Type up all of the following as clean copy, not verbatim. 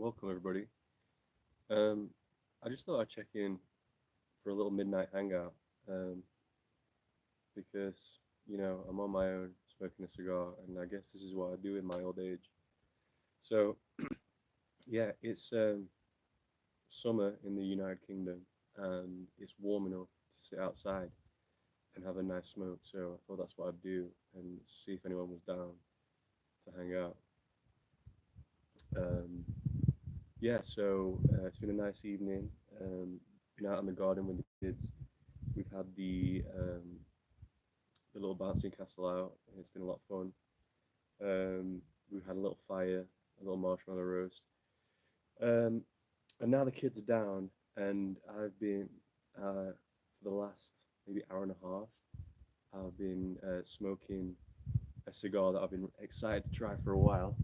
welcome everybody. Um, I just thought I'd check in for a little midnight hangout because I'm on my own smoking a cigar, and I guess this is what I do in my old age. So yeah, it's summer in the United Kingdom, and it's warm enough to sit outside and have a nice smoke. So I thought that's what I'd do and see if anyone was down to hang out. Um, Yeah, so it's been a nice evening. Been out in the garden with the kids. We've had the little bouncing castle out, and it's been a lot of fun. We've had a little fire, a little marshmallow roast, um, and now the kids are down, and I've been for the last maybe hour and a half. I've been smoking a cigar that I've been excited to try for a while,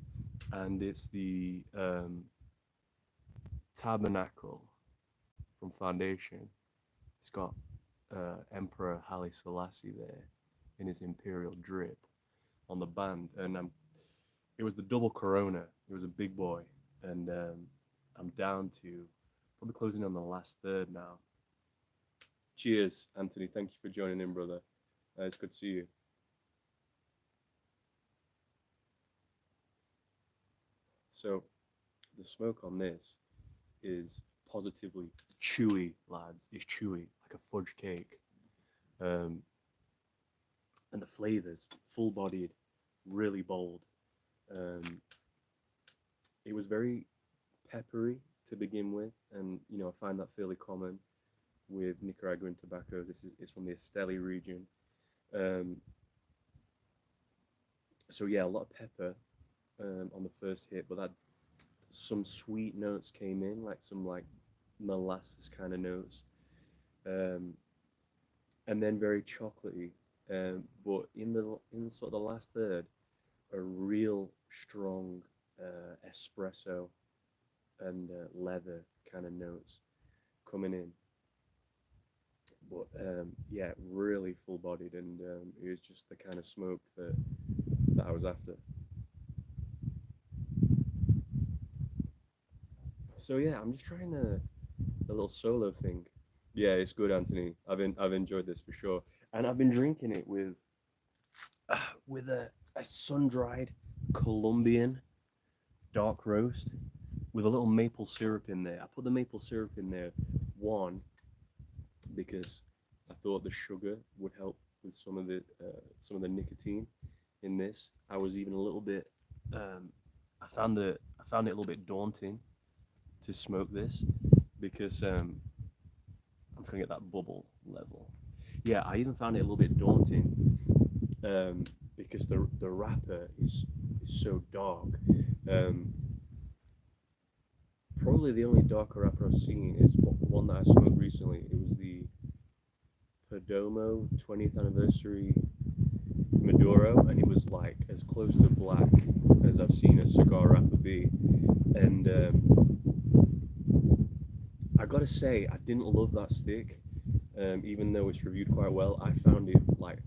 and it's the Tabernacle from Foundation. It's got Emperor Haile Selassie there in his imperial drip on the band, and it was the double Corona. It was a big boy, and I'm down to probably closing on the last third now. Cheers, Anthony. Thank you for joining in, brother. It's good to see you. So, the smoke on this is positively chewy, lads. It's chewy, like a fudge cake. Um, and the flavors, full bodied, really bold. Um, it was very peppery to begin with, and I find that fairly common with Nicaraguan tobaccos. This is it's from the Esteli region. Um, so yeah, a lot of pepper on the first hit, but that some sweet notes came in, like some like molasses kind of notes, um, and then very chocolatey. But in sort of the last third, a real strong espresso and leather kind of notes coming in. But yeah, really full bodied, and it was just the kind of smoke that I was after. So yeah, I'm just trying a little solo thing. Yeah, it's good, Anthony. I've enjoyed this for sure, and I've been drinking it with a sun dried Colombian dark roast with a little maple syrup in there. I put the maple syrup in there one because I thought the sugar would help with some of the nicotine in this. I was even a little bit. I found it a little bit daunting to smoke this because I'm trying to get that bubble level. Yeah, I even found it a little bit daunting because the wrapper is so dark. Um, Probably the only darker wrapper I've seen is one that I smoked recently. It was the Perdomo 20th anniversary Maduro, and it was like as close to black as I've seen a cigar wrapper be. And I gotta say, I didn't love that stick, even though it's reviewed quite well. I found it like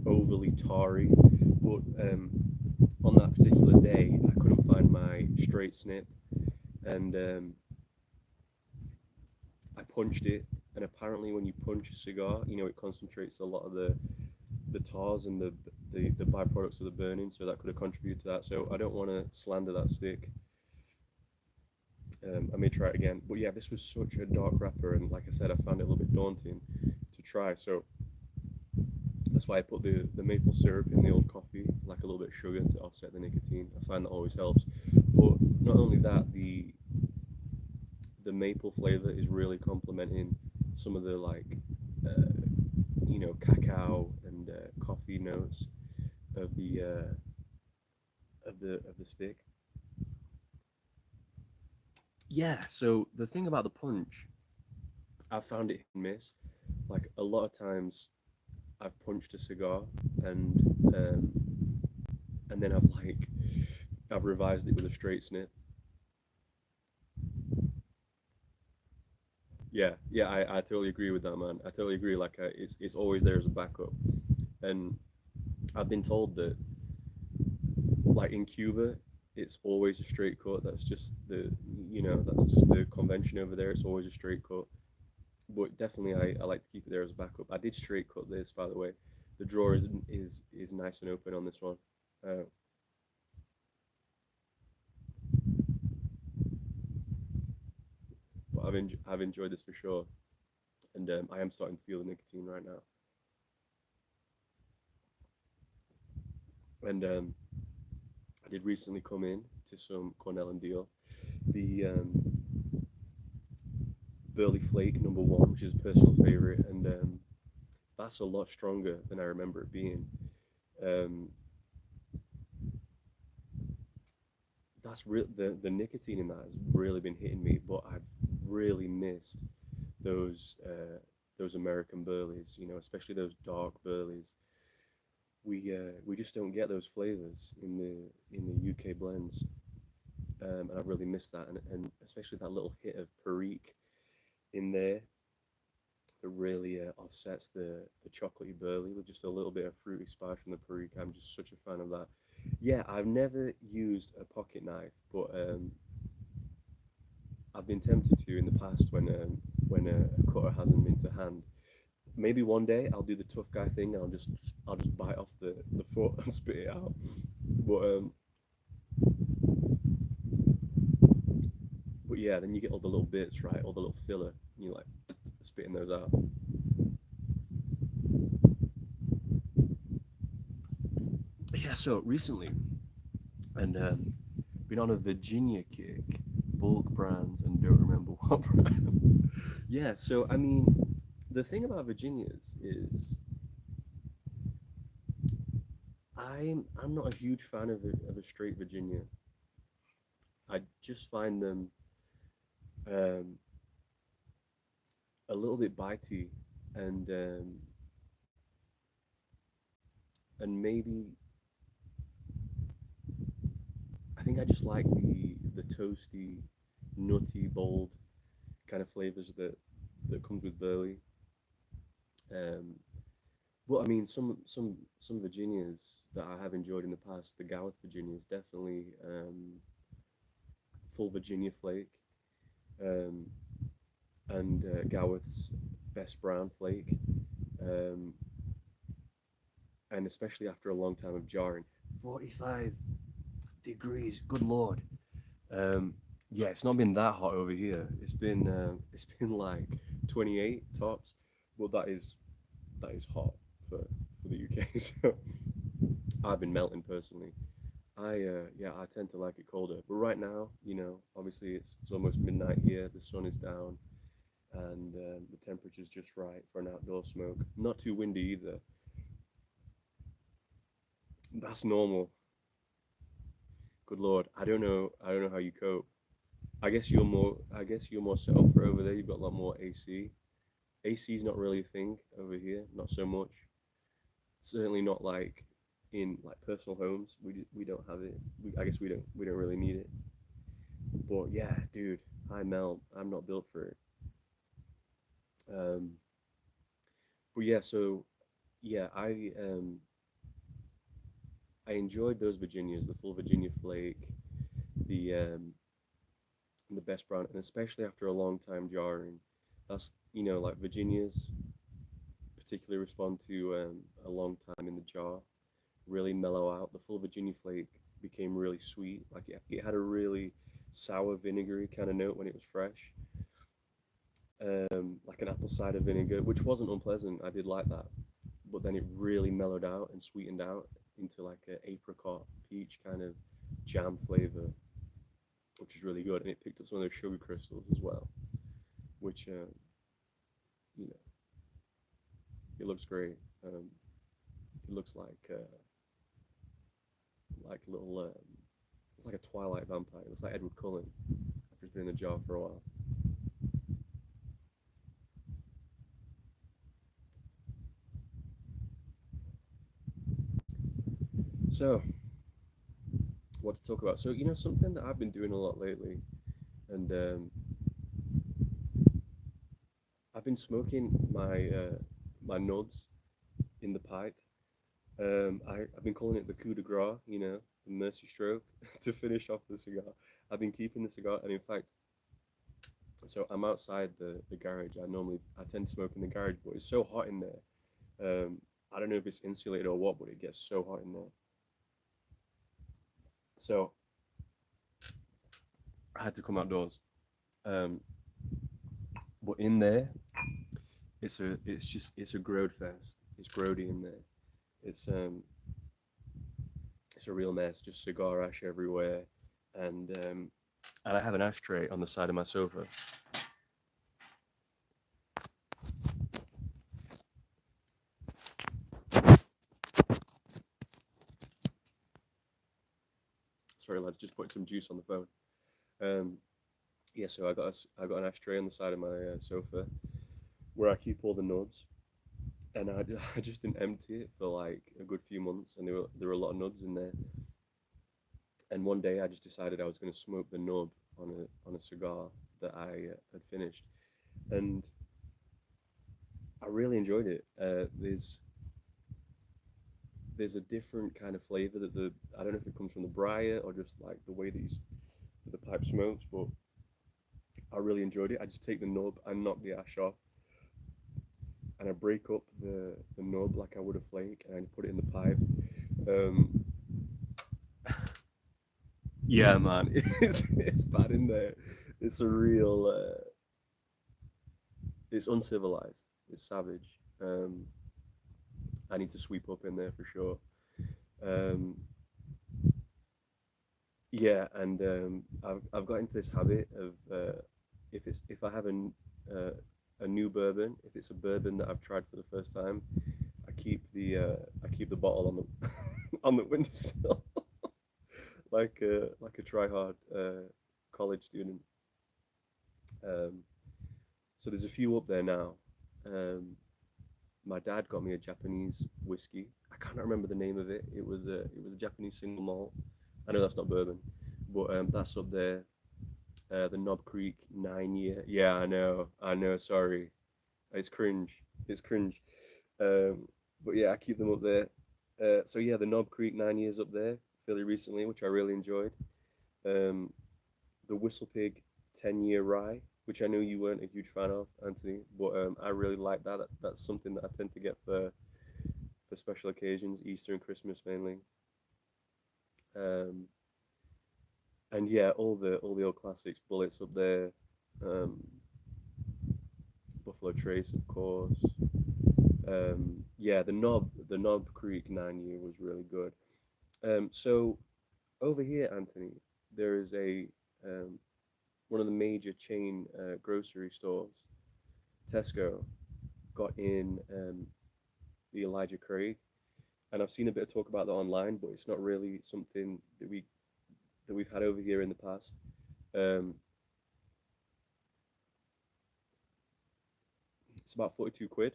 overly tarry, but on that particular day, I couldn't find my straight snip, and I punched it. And apparently, when you punch a cigar, it concentrates a lot of the tars and the byproducts of the burning, so that could have contributed to that. So I don't want to slander that stick. I may try it again, but yeah, this was such a dark wrapper, and like I said, I found it a little bit daunting to try. So that's why I put the maple syrup in the old coffee, like a little bit of sugar to offset the nicotine. I find that always helps. But not only that, the maple flavor is really complementing some of the uh, cacao and coffee notes of the stick. Yeah, so the thing about the punch, I found it hit and miss. Like a lot of times, I've punched a cigar and um, and then I've revised it with a straight snip. Yeah, yeah, I totally agree with that, man. I totally agree. Like it's always there as a backup, and I've been told that like in Cuba, it's always a straight cut. That's just that's just the convention over there. It's always a straight cut. But definitely, I like to keep it there as a backup. I did straight cut this, by the way. The drawer is nice and open on this one. Uh, but I've enjoyed this for sure, and I am starting to feel the nicotine right now. And I did recently come in to some Cornell and Deal, the Burley Flake #1, which is a personal favorite, and that's a lot stronger than I remember it being. Um, that's real. The nicotine in that has really been hitting me, but I've really missed those American Burleys. Especially those dark Burleys. We just don't get those flavors in the UK blends, and I've really missed that, and especially that little hit of Perique in there that really offsets the chocolatey burley with just a little bit of fruity spice from the Perique. I'm just such a fan of that. Yeah, I've never used a pocket knife, but I've been tempted to in the past when a cutter hasn't been to hand. Maybe one day I'll do the tough guy thing. And I'll just bite off the foot and spit it out. But yeah, then you get all the little bits, right? All the little filler. And you like spitting those out. Yeah. So recently, and been on a Virginia kick, bulk brands, and don't remember what brand. Yeah. So I mean, the thing about Virginias is I'm not a huge fan of a straight Virginia. I just find them um, a little bit bitey, and maybe I think I just like the toasty, nutty, bold kind of flavors that comes with burley. Um, but I mean, some Virginias that I have enjoyed in the past, the Gowith Virginias, definitely full Virginia flake, um, and Gowith's best brown flake, um, and especially after a long time of jarring. 45 degrees, good lord. Um, yeah, it's not been that hot over here. It's been like 28 tops. Well, that is hot for the UK. So I've been melting personally. Yeah, I tend to like it colder. But right now, obviously it's almost midnight here. The sun is down, and the temperature's just right for an outdoor smoke. Not too windy either. That's normal. Good lord, I don't know. I don't know how you cope. I guess you're more set up for over there. You've got a lot more AC. AC is not really a thing over here. Not so much. Certainly not like in like personal homes. We don't have it. I guess we don't really need it. But yeah, dude, I melt. I'm not built for it. Um, but yeah, so yeah, I enjoyed those Virginias, the full Virginia flake, the best brown, and especially after a long time jarring. That's like Virginias particularly respond to a long time in the jar, really mellow out. The full Virginia flake became really sweet. Like it had a really sour vinegary kind of note when it was fresh, like an apple cider vinegar, which wasn't unpleasant. I did like that, but then it really mellowed out and sweetened out into like an apricot peach kind of jam flavor, which is really good. And it picked up some of those sugar crystals as well, which you know it looks great. It looks like little it's like a Twilight vampire. It looks like Edward Cullen after he's been in the jar for a while. So, what to talk about? So, something that I've been doing a lot lately, and I've been smoking my nubs in the pipe. I've been calling it the coup de grace. mercy stroke to finish off the cigar. I've been keeping the cigar, and in fact, so I'm outside the garage. I tend to smoke in the garage, but it's so hot in there. I don't know if it's insulated or what, but it gets so hot in there. So I had to come outdoors. Um, but in there, it's a growed fest. It's grody in there. It's um it's a real mess. Just cigar ash everywhere, and I have an ashtray on the side of my sofa. Sorry, lads, just putting some juice on the phone. Um, yeah, so I got an ashtray on the side of my sofa where I keep all the nubs, and I just didn't empty it for like a good few months, and there were a lot of nubs in there. And one day I just decided I was going to smoke the nub on a cigar that I had finished, and I really enjoyed it. There's a different kind of flavor that the I don't know if it comes from the briar or just like the way that the pipe smokes, but I really enjoyed it. I just take the nub and knock the ash off, and I break up the nub like I would a flake, and I put it in the pipe. Um, yeah, man, it's bad in there. It's a real it's uncivilized. It's savage. I need to sweep up in there for sure. Um, yeah, and I've got into this habit of if I have a new bourbon, if it's a bourbon that I've tried for the first time, I keep the bottle on the on the windowsill like a try hard college student. Um, so there's a few up there now. Um, my dad got me a Japanese whiskey. I can't remember the name of it. It was a Japanese single malt. I know that's not bourbon, but that's up there. The Knob Creek 9 year. Yeah, I know. Sorry, it's cringe. It's cringe. Um, but yeah, I keep them up there. So yeah, the Knob Creek 9 years up there, fairly recently, which I really enjoyed. Um, the Whistle Pig 10 year rye, which I know you weren't a huge fan of, Anthony, but I really like that. That's something that I tend to get for special occasions, Easter and Christmas mainly. Um, and yeah, all the old classics, Bullets up there, um, Buffalo Trace, of course. Yeah, the Knob Creek 9 year was really good. So over here, Anthony, there is a one of the major chain grocery stores, Tesco, got in the Elijah Craig, and I've seen a bit of talk about that online, but it's not really something that we've had over here in the past. Um, it's about 42 quid,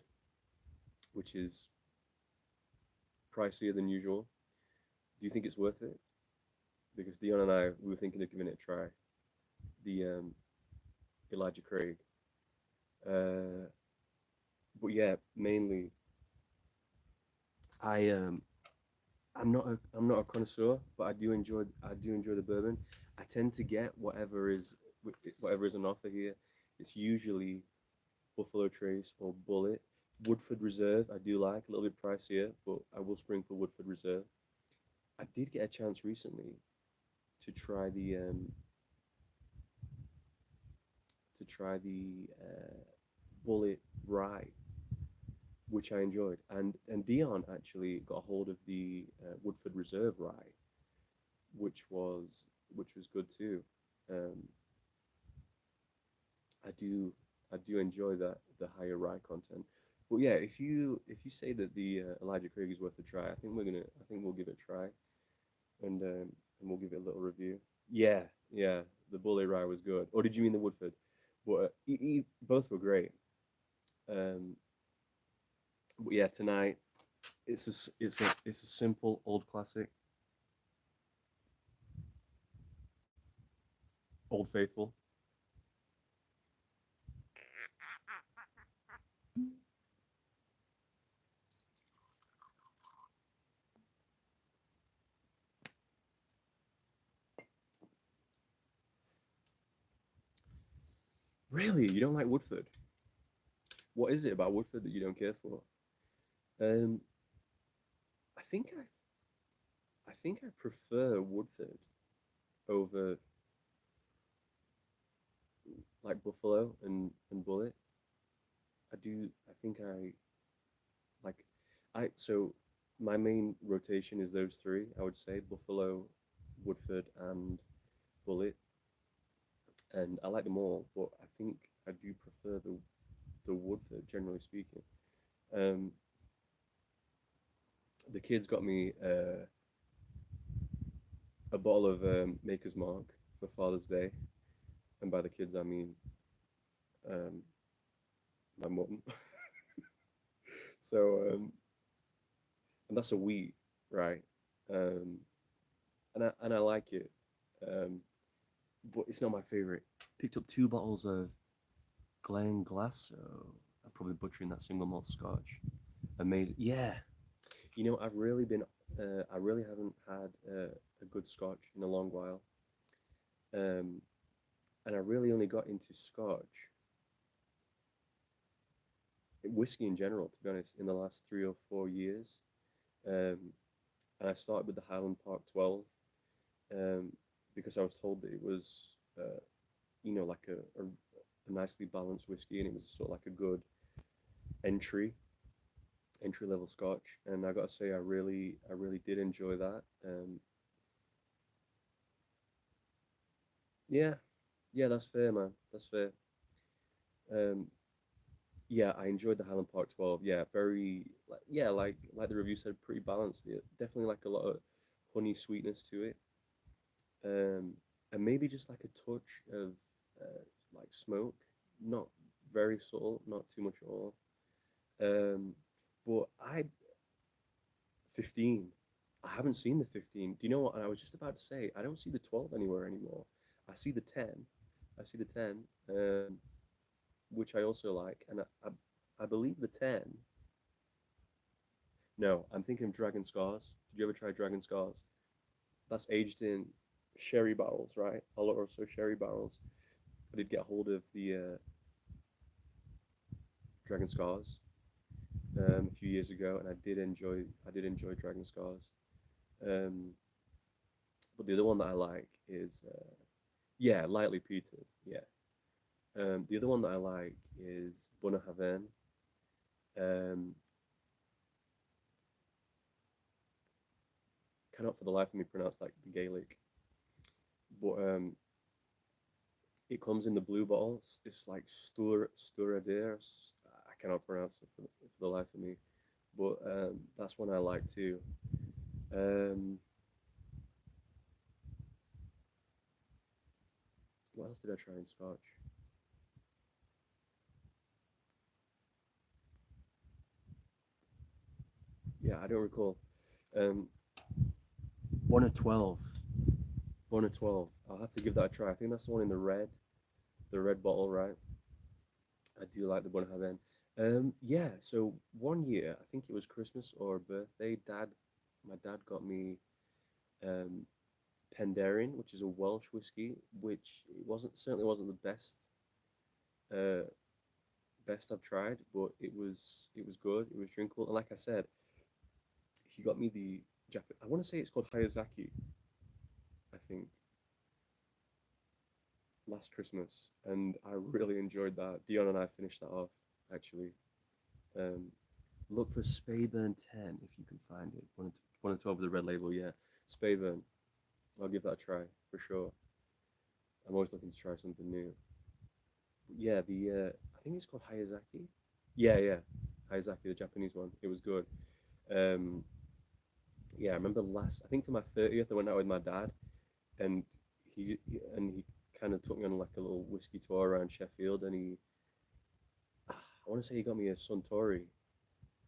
which is pricier than usual. Do you think it's worth it? Because Dion and I we were thinking of giving it a try. The Elijah Craig, uh, but yeah, mainly I I'm not a connoisseur, but I do enjoy the bourbon. I tend to get whatever is on offer here. It's usually Buffalo Trace or Bullet. Woodford Reserve I do like a little bit pricier, but I will spring for Woodford Reserve. I did get a chance recently to try the Bullet Rye, which I enjoyed, and Dion actually got hold of the Woodford Reserve Rye, which was which was good too. Um, I do I do enjoy that the higher rye content. But yeah, if you say that the Elijah Craig is worth a try, I think we'll give it a try, and we'll give it a little review. Yeah, yeah, the Bully Rye was good. Or did you mean the Woodford? But both were great. Um, but yeah, tonight it's a simple old classic, Old Faithful. Really, you don't like Woodford? What is it about Woodford that you don't care for? Um, I think I think I prefer Woodford over like Buffalo and Bullet. I do. I think I like. So my main rotation is those three. I would say Buffalo, Woodford, and Bullet, and I like them all. But I think I do prefer the Woodford, generally speaking. Um, the kids got me a bottle of Maker's Mark for Father's Day, and by the kids I mean um, my mum. So and that's a wheat, right? Um, and I like it, um, but it's not my favorite. Picked up two bottles of Glen Glasso. I'm probably butchering that single malt Scotch. Amazing, yeah. I've really been. I really haven't had a good Scotch in a long while, um, and I really only got into Scotch, whiskey in general, to be honest, in the last 3 or 4 years. Um, and I started with the Highland Park 12, um, because I was told that it was, like a nicely balanced whiskey, and it was sort of like a good entry entry level Scotch. And I got to say, I really did enjoy that. Yeah, yeah, that's fair, man. That's fair. Um, yeah, I enjoyed the Highland Park 12. Yeah, very, yeah, like the review said, pretty balanced. Yeah, definitely like a lot of honey sweetness to it. Um, and maybe just like a touch of like smoke, not very subtle, not too much at all. Um, but I 15. I haven't seen the 15. Do you know what? And I was just about to say I don't see the 12 anywhere anymore. I see the 10. I see the 10, which I also like, and I believe the 10. No, I'm thinking of Dragon Scars. Did you ever try Dragon Scars? That's aged in sherry barrels, right? A lot or so sherry barrels. I did get hold of the Dragon Scars a few years ago, and I did enjoy Dragon Scars. Um, but the other one that I like is yeah, lightly peated. Yeah. The other one that I like is Bunnahabhain. Um, cannot for the life of me pronounce like the Gaelic, but it comes in the blue bottles. It's like Sturadir. I cannot pronounce it for the life of me, but that's one I like too. Um, what else did I try in Scotch? Yeah, I don't recall. Um, Bonnet 12. Bonnet 12. I'll have to give that a try. I think that's the one in the red bottle, right? I do like the Bunnahabhain. Yeah, so one year, I think it was Christmas or birthday, my dad got me um, Penderyn, which is a Welsh whiskey, which it wasn't certainly wasn't the uh, best I've tried, but it was good. It was drinkable, and like I said, he got me the Japan. I want to say it's called Hayazaki. I think last Christmas, and I really enjoyed that. Dion and I finished that off actually. Um, look for Speyburn 10 if you can find it. One and 12 with the red label, yeah. Speyburn. I'll give that a try for sure. I'm always looking to try something new. Yeah, I think it's called Hayazaki. Yeah, yeah. Hayazaki, the Japanese one. It was good. Um, yeah, I remember I think for my 30th, I went out with my dad, and he kind of took me on like a little whiskey tour around Sheffield, and I want to say he got me a Suntory,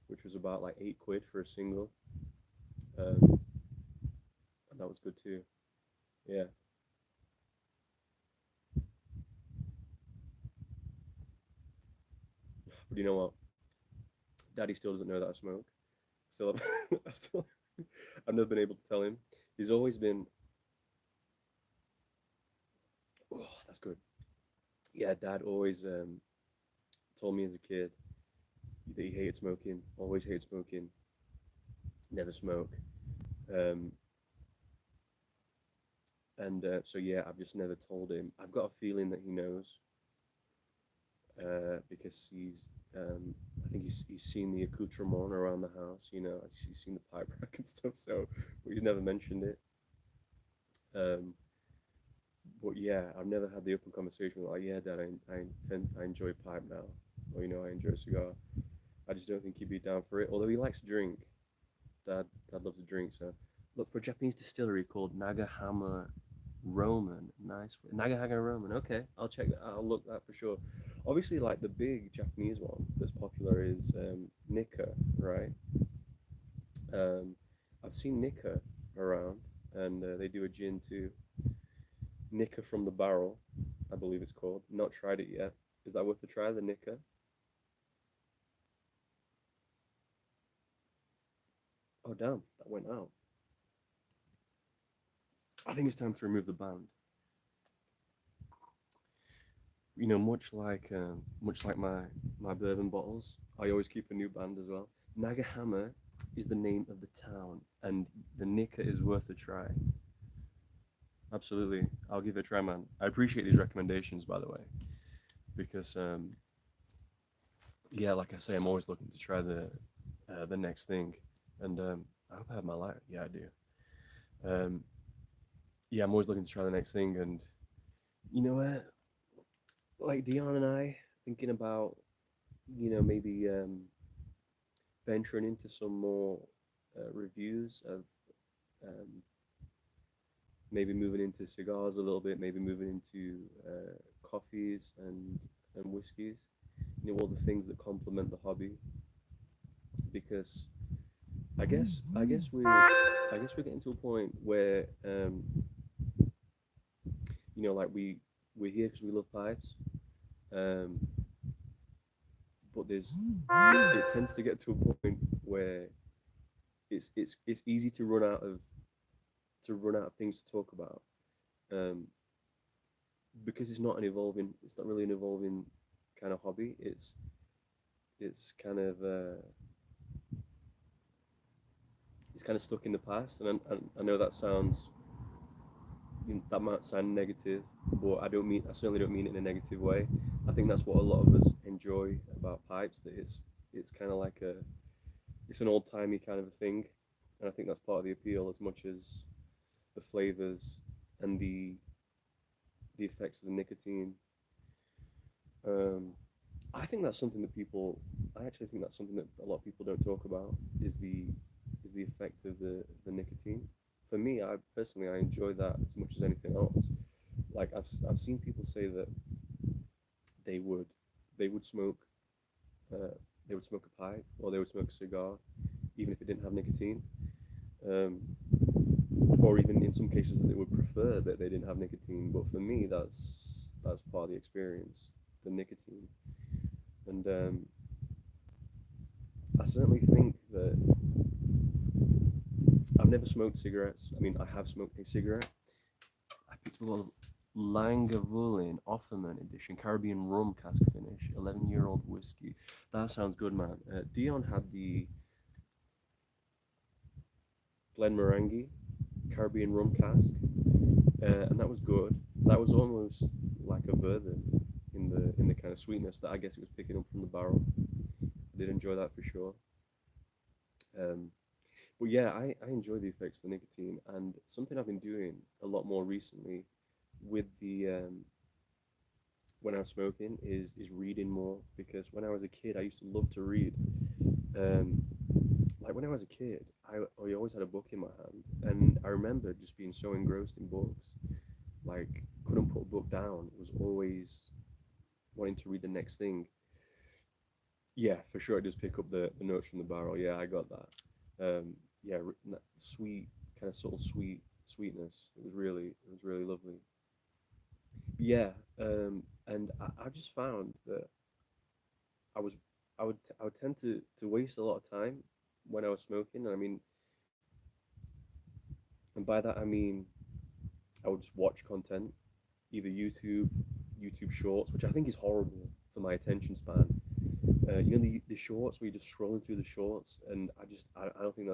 which was about like £8 for a single, um, and that was good too. Yeah, but you know what? Daddy still doesn't know that I smoke. Still, I still, I've never been able to tell him. He's always been, oh, that's good. yeah, Dad always told me as a kid that he hated smoking, always hated smoking, never smoke. Um, and so yeah, I've just never told him. I've got a feeling that he knows because I think he's seen the accoutrement around the house. You know, he's seen the pipe rack and stuff. So, but he's never mentioned it. Um, but yeah, I've never had the open conversation with like, yeah, Dad, I enjoy pipe now, or you know, I enjoy a cigar. I just don't think he'd be down for it. Although he likes to drink. Dad loves to drink. So look for a Japanese distillery called Nagahama Roman. Nice. Nagahama Roman. Okay, I'll check that. I'll look that for sure. Obviously, like the big Japanese one that's popular is Nikka, right? Um, I've seen Nikka around, and they do a gin too. Nikka from the barrel, I believe it's called. Not tried it yet. Is that worth a try? The Nikka? Oh damn, that went out. I think it's time to remove the band. You know, much like my bourbon bottles, I always keep a new band as well. Nagahama is the name of the town, and the Nikka is worth a try. Absolutely, I'll give it a try, man. I appreciate these recommendations, by the way, because yeah, like I say, I'm always looking to try the next thing, and I hope I have my light. Yeah, I do. Um, yeah, I'm always looking to try the next thing, and you know what? Like Dion and I thinking about maybe venturing into some more reviews of um, maybe moving into cigars a little bit, maybe moving into coffees and whiskeys. You know, all the things that complement the hobby. Because I guess we're getting to a point where like we're here because we love pipes, um, but there's it tends to get to a point where it's easy to run out of things to talk about, um, because it's not really an evolving kind of hobby. It's kind of it's kind of stuck in the past, and I know that that might sound negative, but I certainly don't mean it in a negative way. I think that's what a lot of us enjoy about pipes, that it's kind of like it's an old timey kind of a thing, and I think that's part of the appeal as much as the flavors and the effects of the nicotine. Um, I think that's something that people. I actually think that's something that a lot of people don't talk about is the effect of the nicotine. For me, I personally I enjoy that as much as anything else. Like I've seen people say that they would they would smoke uh, they would smoke a pipe or they would smoke a cigar even if it didn't have nicotine, um, or even in some cases that they would prefer that they didn't have nicotine. But for me, that's part of the experience, the nicotine. And I certainly think that I've never smoked cigarettes. I mean, I have smoked a cigarette. I picked up a Lagavulin Offerman edition, Caribbean rum cask finish, 11-year-old whiskey. That sounds good, man. Dion had the Glenmorangie Caribbean rum cask, and that was good. That was almost like a bourbon in the kind of sweetness that I guess it was picking up from the barrel. I did enjoy that for sure. Um, but yeah, I enjoy the effects of the nicotine, and something I've been doing a lot more recently with the when I was smoking is reading more, because when I was a kid I used to love to read. Um, like when I was a kid, I always had a book in my hand, and I remember just being so engrossed in books, like couldn't put a book down. Was always wanting to read the next thing. Yeah, for sure. I just pick up the notes from the barrel. Yeah, I got that. Yeah, sweet, kind of subtle sweetness. It was really lovely. Yeah, and I just found that I was I would tend to waste a lot of time when I was smoking. I mean, and by that I mean I would just watch content. either YouTube Shorts, which I think is horrible for my attention span. You know the shorts where you're just scrolling through the shorts, and I don't think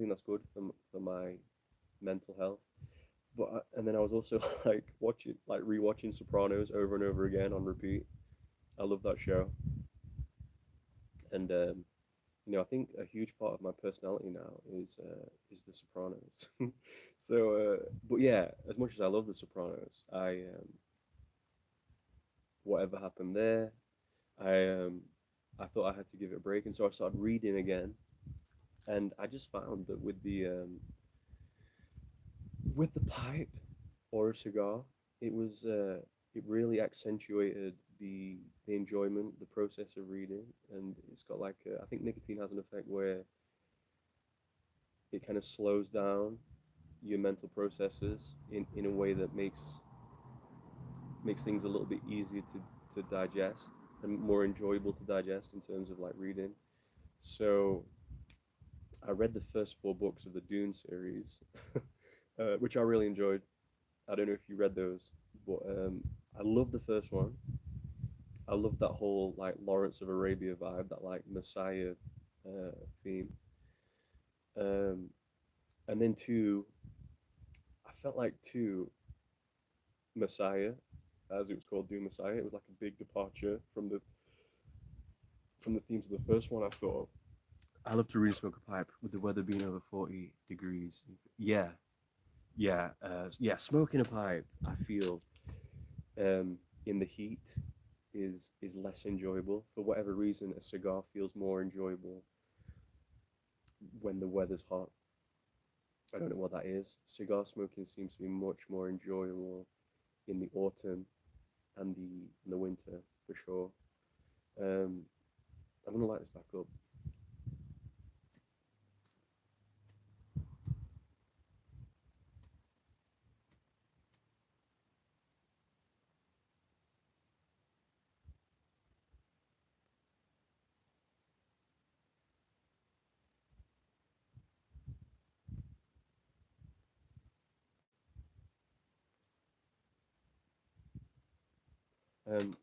that's good for my mental health. But and then I was also like rewatching Sopranos over and over again on repeat. I love that show, and I think a huge part of my personality now is The Sopranos. So, but yeah, as much as I love The Sopranos, whatever happened there, I I thought I had to give it a break, and so I started reading again, and I just found that with the pipe or a cigar, it really accentuated the enjoyment, the process of reading, and it's got I think nicotine has an effect where it kind of slows down your mental processes in a way that makes things a little bit easier to digest and more enjoyable to digest in terms of like reading. So I read the first four books of the Dune series, which I really enjoyed. I don't know if you read those, but I love the first one. I love that whole like Lawrence of Arabia vibe, that like Messiah theme. Um, and then two, I felt like two Messiah, as it was called, Doom Messiah. It was like a big departure from the themes of the first one. I thought I love to really smoke a pipe with the weather being over 40 degrees. Yeah, yeah. Smoking a pipe, I feel in the heat is less enjoyable for whatever reason. A cigar feels more enjoyable when the weather's hot. I don't know what that is. Cigar smoking seems to be much more enjoyable in the autumn and the winter for sure. Um, I'm gonna light this back up. Um,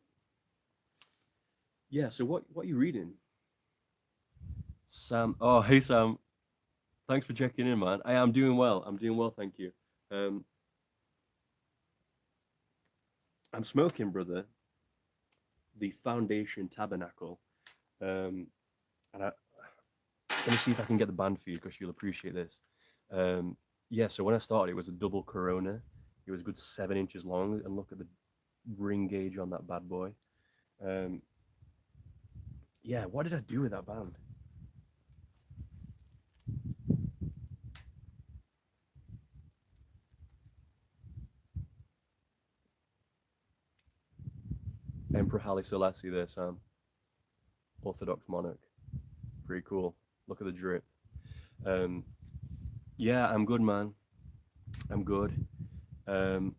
yeah. So what are you reading, Sam? Oh, hey Sam. Thanks for checking in, man. I am doing well. I'm doing well, thank you. Um, I'm smoking, brother. The Foundation Tabernacle. Um, and let me see if I can get the band for you because you'll appreciate this. Um, yeah. So when I started, it was a double Corona. It was a good 7 inches long, and look at the ring gauge on that bad boy. Um, yeah. What did I do with that band? Emperor Haile Selassie there, Sam. Orthodox monarch. Pretty cool. Look at the drip. Um, yeah, I'm good, man. I'm good. Um,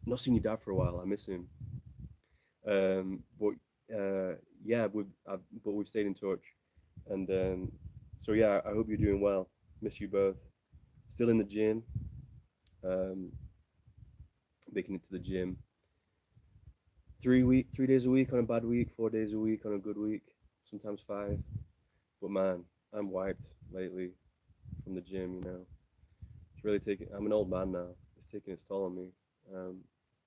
not seen your dad for a while. I miss him. But yeah, but we've stayed in touch, and so yeah, I hope you're doing well. Miss you both. Still in the gym. Um, making it to the gym. 3 days a week on a bad week, 4 days a week on a good week. Sometimes five. But man, I'm wiped lately from the gym. It's really taking. I'm an old man now. It's taking its toll on me.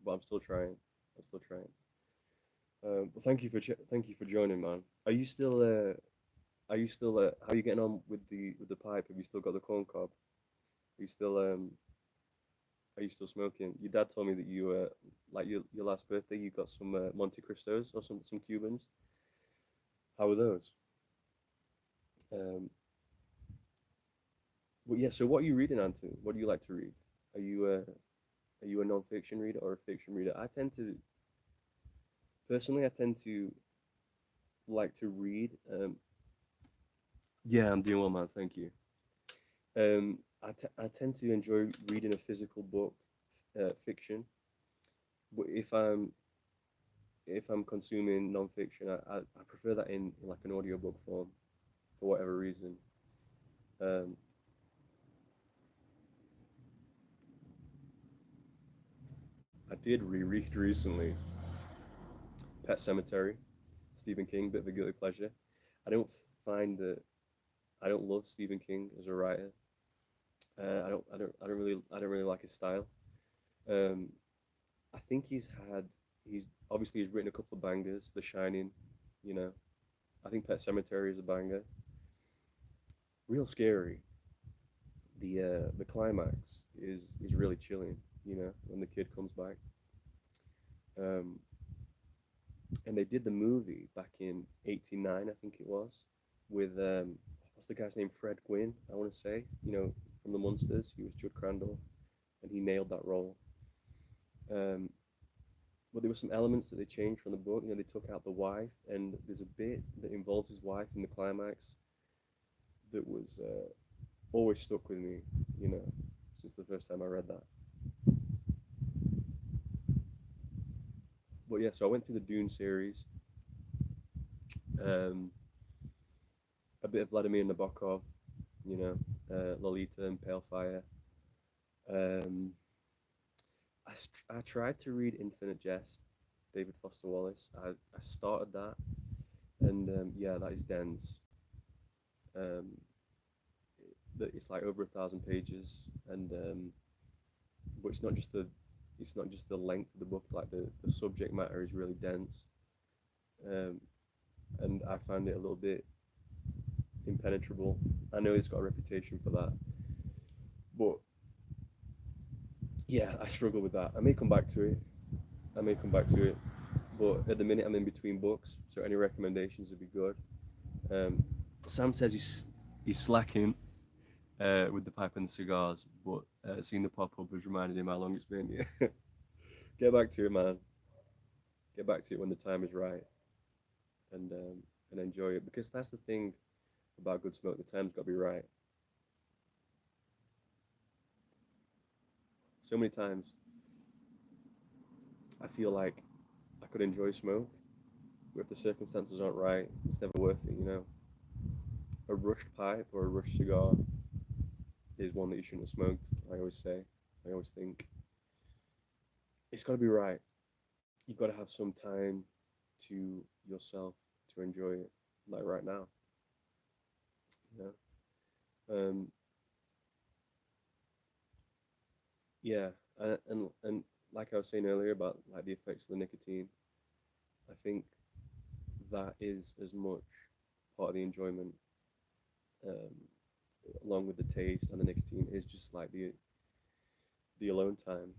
But I'm still trying. I'm still trying. But thank you for joining, man. Are you still? How are you getting on with the pipe? Have you still got the corn cob? Are you still Are you still smoking? Your dad told me that you like your last birthday, you got some Monte Cristos or some Cubans. How were those? Um, well, yeah. So what are you reading, Anthony? What do you like to read? Are you are you a non-fiction reader or a fiction reader? I tend to like to read. Yeah, I'm doing well, man. Thank you. I tend to enjoy reading a physical book, fiction. But if I'm consuming non-fiction, I prefer that in like an audiobook form for whatever reason. I did reread recently Pet Cemetery, Stephen King, bit of a guilty pleasure. I don't find that I don't love Stephen King as a writer. I don't really like his style. Um, I think he's obviously he's written a couple of bangers. The Shining, you know. I think Pet Cemetery is a banger. Real scary. The climax is really chilling. You know, when the kid comes back. Um, and they did the movie back in '89, I think it was, with what's the guy's name? Fred Gwynn, I want to say. You know, from the Munsters, he was Judd Crandall, and he nailed that role. Um, but there were some elements that they changed from the book. You know, they took out the wife, and there's a bit that involves his wife in the climax that was always stuck with me. You know, since the first time I read that. But yeah, so I went through the Dune series, um, a bit of Vladimir Nabokov, you know, Lolita and Pale Fire. Um, I tried to read Infinite Jest, David Foster Wallace. I started that, and yeah, that is dense. Um, it's like over 1,000 pages, and but it's not just the length of the book. Like the subject matter is really dense, um, and I found it a little bit impenetrable. I know it's got a reputation for that, but yeah, I struggle with that. I may come back to it. I may come back to it, but at the minute I'm in between books, so any recommendations would be good. Um, Sam says he's slacking with the pipe and the cigars, but seeing the pop up has reminded him how long it's been. Yeah, get back to it, man. Get back to it when the time is right, and enjoy it because that's the thing about good smoke. The time's got to be right. So many times I feel like I could enjoy smoke, but if the circumstances aren't right, it's never worth it. You know, a rushed pipe or a rushed cigar is one that you shouldn't have smoked. I always say, I always think it's got to be right. You've got to have some time to yourself to enjoy it, like right now. You know, yeah, and like I was saying earlier about like the effects of the nicotine, I think that is as much part of the enjoyment, um, along with the taste and the nicotine, is just like the alone time.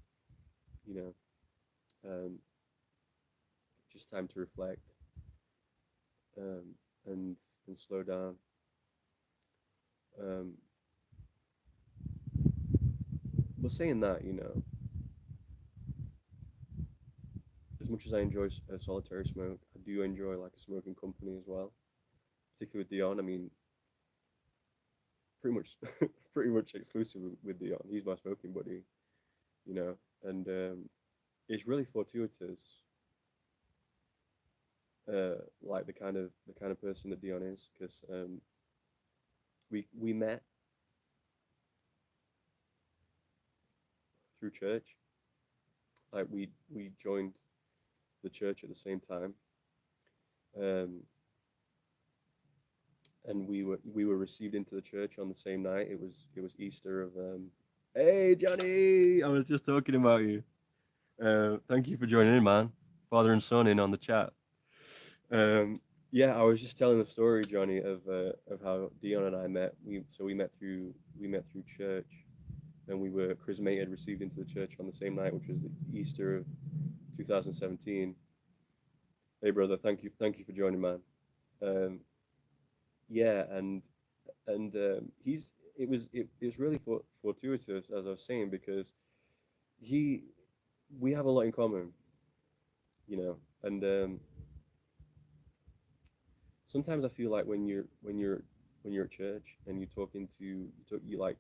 You know, just time to reflect, um, and and slow down. Um, but saying that, you know, as much as I enjoy a solitary smoke, I do enjoy like a smoking company as well, particularly with Dion. I mean, pretty much, pretty much exclusive with Dion. He's my smoking buddy, you know, and it's really fortuitous, like the kind of person that Dion is, because we met through church. Like we joined the church at the same time, um, and we were received into the church on the same night. It was Easter of. Hey Johnny, I was just talking about you. Thank you for joining in, man. Father and son in on the chat. Um, yeah, I was just telling the story, Johnny, of how Dion and I met. We met through church, and we were chrismated, received into the church on the same night, which was the Easter of 2017. Hey, brother, thank you for joining, man. Um, yeah, and he's it was really fortuitous, as I was saying, because he we have a lot in common, you know, and sometimes I feel like when you're at church and you like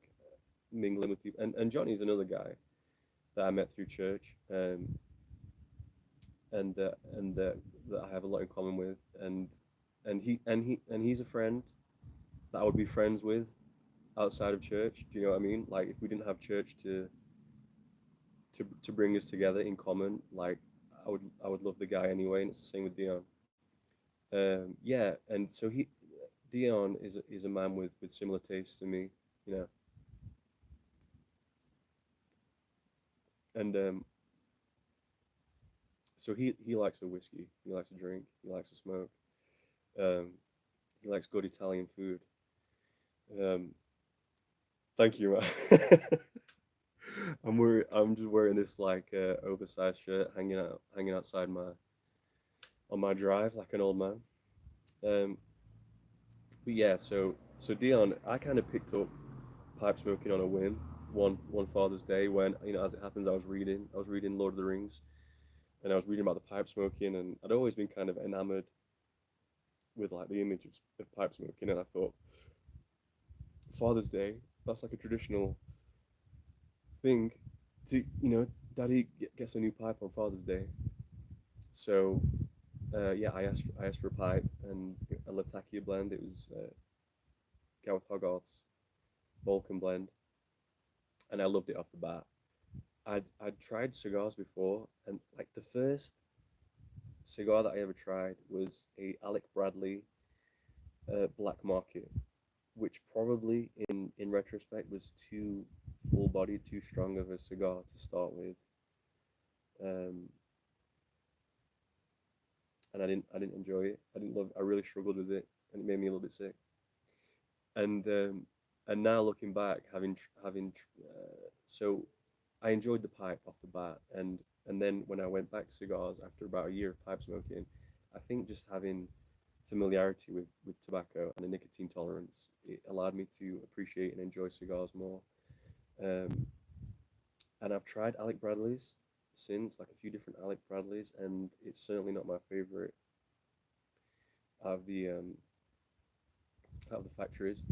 mingling with people, and Johnny's another guy that I met through church, and that I have a lot in common with, and he's a friend that I would be friends with outside of church. Do you know what I mean? Like if we didn't have church to bring us together in common. Like I would love the guy anyway, and it's the same with Dion. Yeah, and so Dion is a man with similar tastes to me, you know, and so he likes a whiskey, he likes a drink, he likes to smoke, um, he likes good Italian food. Um, thank you, man. I'm just wearing this like oversized shirt, hanging outside my on my drive like an old man. Um, but yeah, so Dion, I kind of picked up pipe smoking on a whim one Father's Day when as it happens I was reading Lord of the Rings, and I was reading about the pipe smoking, and I'd always been kind of enamored with like the image of pipe smoking, and I thought Father's Day, that's like a traditional thing to Daddy gets a new pipe on Father's Day. So yeah, I asked for a pipe and a Latakia blend. It was Gareth Hogarth's Balkan blend, and I loved it off the bat. I'd tried cigars before, and like the first cigar that I ever tried was a Alec Bradley Black Market, which probably in retrospect was too full bodied, too strong of a cigar to start with, um, and I didn't enjoy it. I didn't love. I really struggled with it, and it made me a little bit sick. And now looking back, so I enjoyed the pipe off the bat, and then when I went back to cigars after about a year of pipe smoking, I think just having familiarity with tobacco and a nicotine tolerance, it allowed me to appreciate and enjoy cigars more. Um, and I've tried Alec Bradley's since, like a few different Alec Bradleys, and it's certainly not my favorite out of the factories.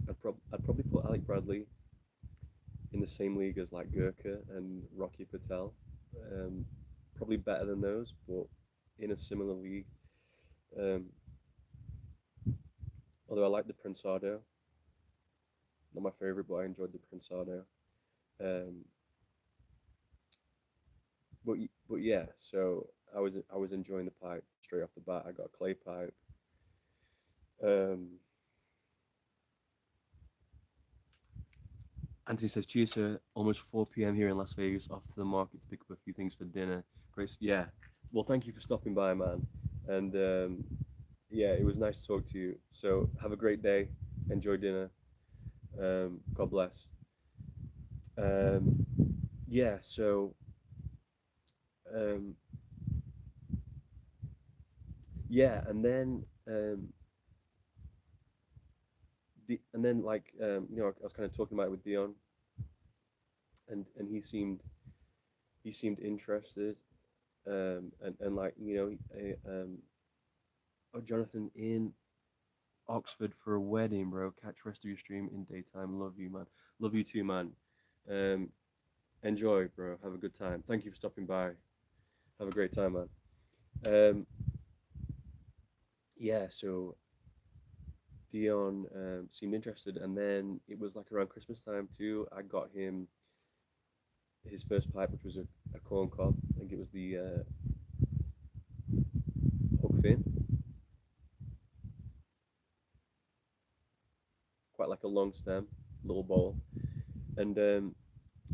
I'd probably put Alec Bradley in the same league as like Gurkha and Rocky Patel. Um, Probably better than those, but in a similar league. Um, Although I like the Prensado, not my favorite, but I enjoyed the Prensado. Um, but yeah, so I was enjoying the pipe straight off the bat. I got a clay pipe. Um, Anthony says, "Cheers, sir. Almost 4 p.m. here in Las Vegas. Off to the market to pick up a few things for dinner." Grace, yeah. Well, thank you for stopping by, man. And yeah, it was nice to talk to you. So have a great day. Enjoy dinner. God bless. Um, yeah. So um, yeah, and then like I was kind of talking about it with Dion, and he seemed interested. And like oh, Jonathan in Oxford for a wedding, bro. Catch rest of your stream in daytime. Love you, man. Love you too, man. Um, Enjoy, bro. Have a good time. Thank you for stopping by. Have a great time, man. Um, yeah, so Dion seemed interested, and then it was like around Christmas time too. I got him his first pipe, which was a corn cob. I think it was the Hook Fin, quite like a long stem, little bowl. And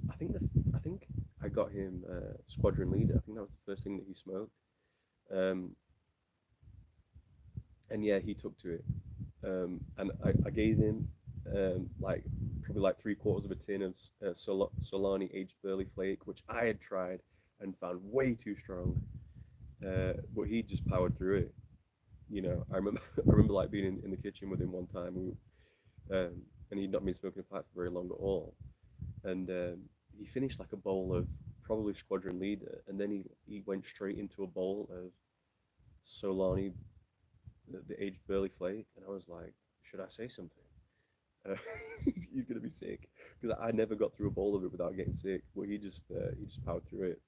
I think I got him Squadron Leader. I think that was the first thing that he smoked. Um, and yeah, he took to it. And I gave him like probably like 3/4 of a tin of Solani aged burley flake, which I had tried and found way too strong. But he just powered through it. I remember I remember like being in the kitchen with him one time, and he'd not been smoking a pipe for very long at all. And he finished like a bowl of probably Squadron Leader, and then he went straight into a bowl of Solani, the aged burley flake, and I was like, should I say something? Uh, he's gonna be sick because I never got through a bowl of it without getting sick. But he just powered through it.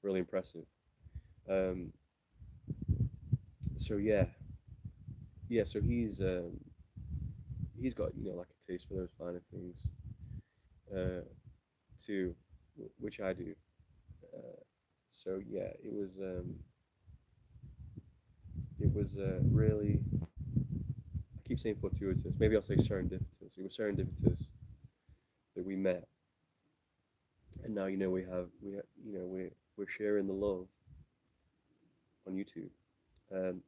Really impressive. Um, so yeah, yeah. So he's got like a taste for those finer things. uh, too, which I do. So yeah, really. I keep saying fortuitous. Maybe I'll say serendipitous. It was serendipitous that we met, and now we're sharing the love on YouTube. Um,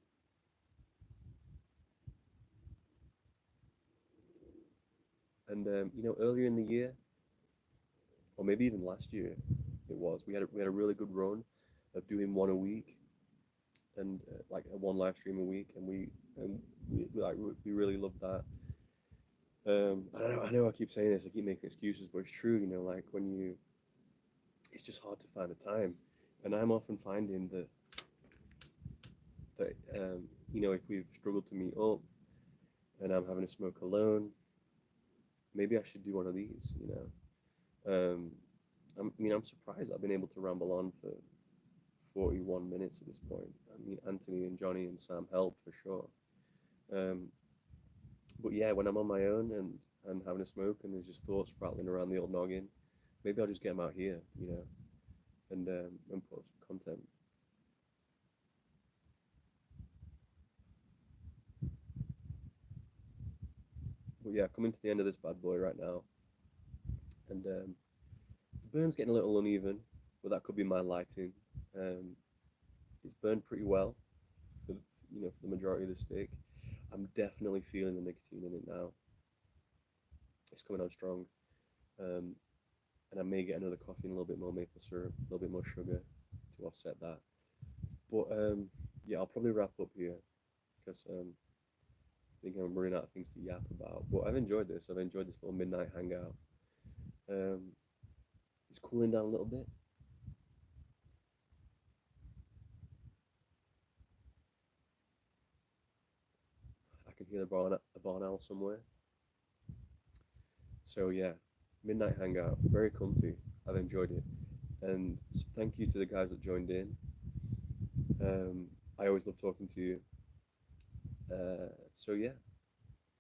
and earlier in the year, or maybe even last year, we had a really good run of doing one a week, and like a one live stream a week, and we really loved that. I know I keep saying this, I keep making excuses, but it's true. Like it's just hard to find the time, and I'm often finding that if we've struggled to meet up, and I'm having a smoke alone, maybe I should do one of these. Um, I'm surprised I've been able to ramble on for 41 minutes at this point. Anthony and Johnny and Sam helped for sure. Um, but yeah, when I'm on my own and having a smoke and there's just thoughts rattling around the old noggin, maybe I'll just get them out here, and put up some content. But yeah, coming to the end of this bad boy right now, and the burn's getting a little uneven, but that could be my lighting. Um, it's burned pretty well for for the majority of the steak. I'm definitely feeling the nicotine in it now. It's coming on strong, um, and I may get another coffee and a little bit more maple syrup, a little bit more sugar to offset that. But yeah, I'll probably wrap up here because I think I'm running out of things to yap about. But I've enjoyed this. I've enjoyed this little midnight hangout. Um, it's cooling down a little bit. I can hear the barn owl somewhere. So yeah, midnight hangout, very comfy. I've enjoyed it, and thank you to the guys that joined in. I always love talking to you. So yeah,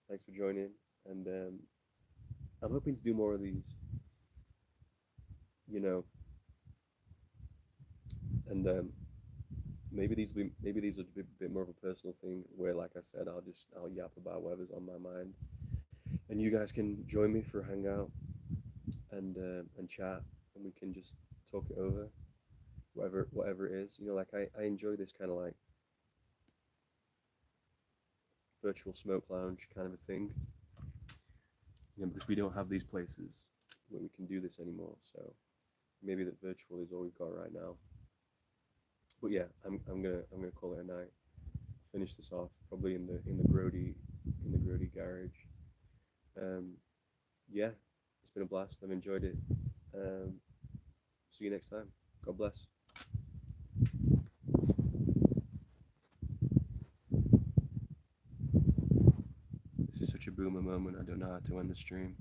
thanks for joining, and I'm hoping to do more of these. You know, and maybe these are a bit more of a personal thing where, like I said, I'll yap about whatever's on my mind, and you guys can join me for a hangout and chat, and we can just talk it over, whatever it is. Like I enjoy this kind of like virtual smoke lounge kind of a thing, because we don't have these places where we can do this anymore. So maybe that virtual is all we've got right now. But yeah, I'm gonna call it a night. Finish this off probably in the Grody garage. Um, yeah, it's been a blast. I've enjoyed it. Um, see you next time. God bless. This is such a boomer moment. I don't know how to end the stream.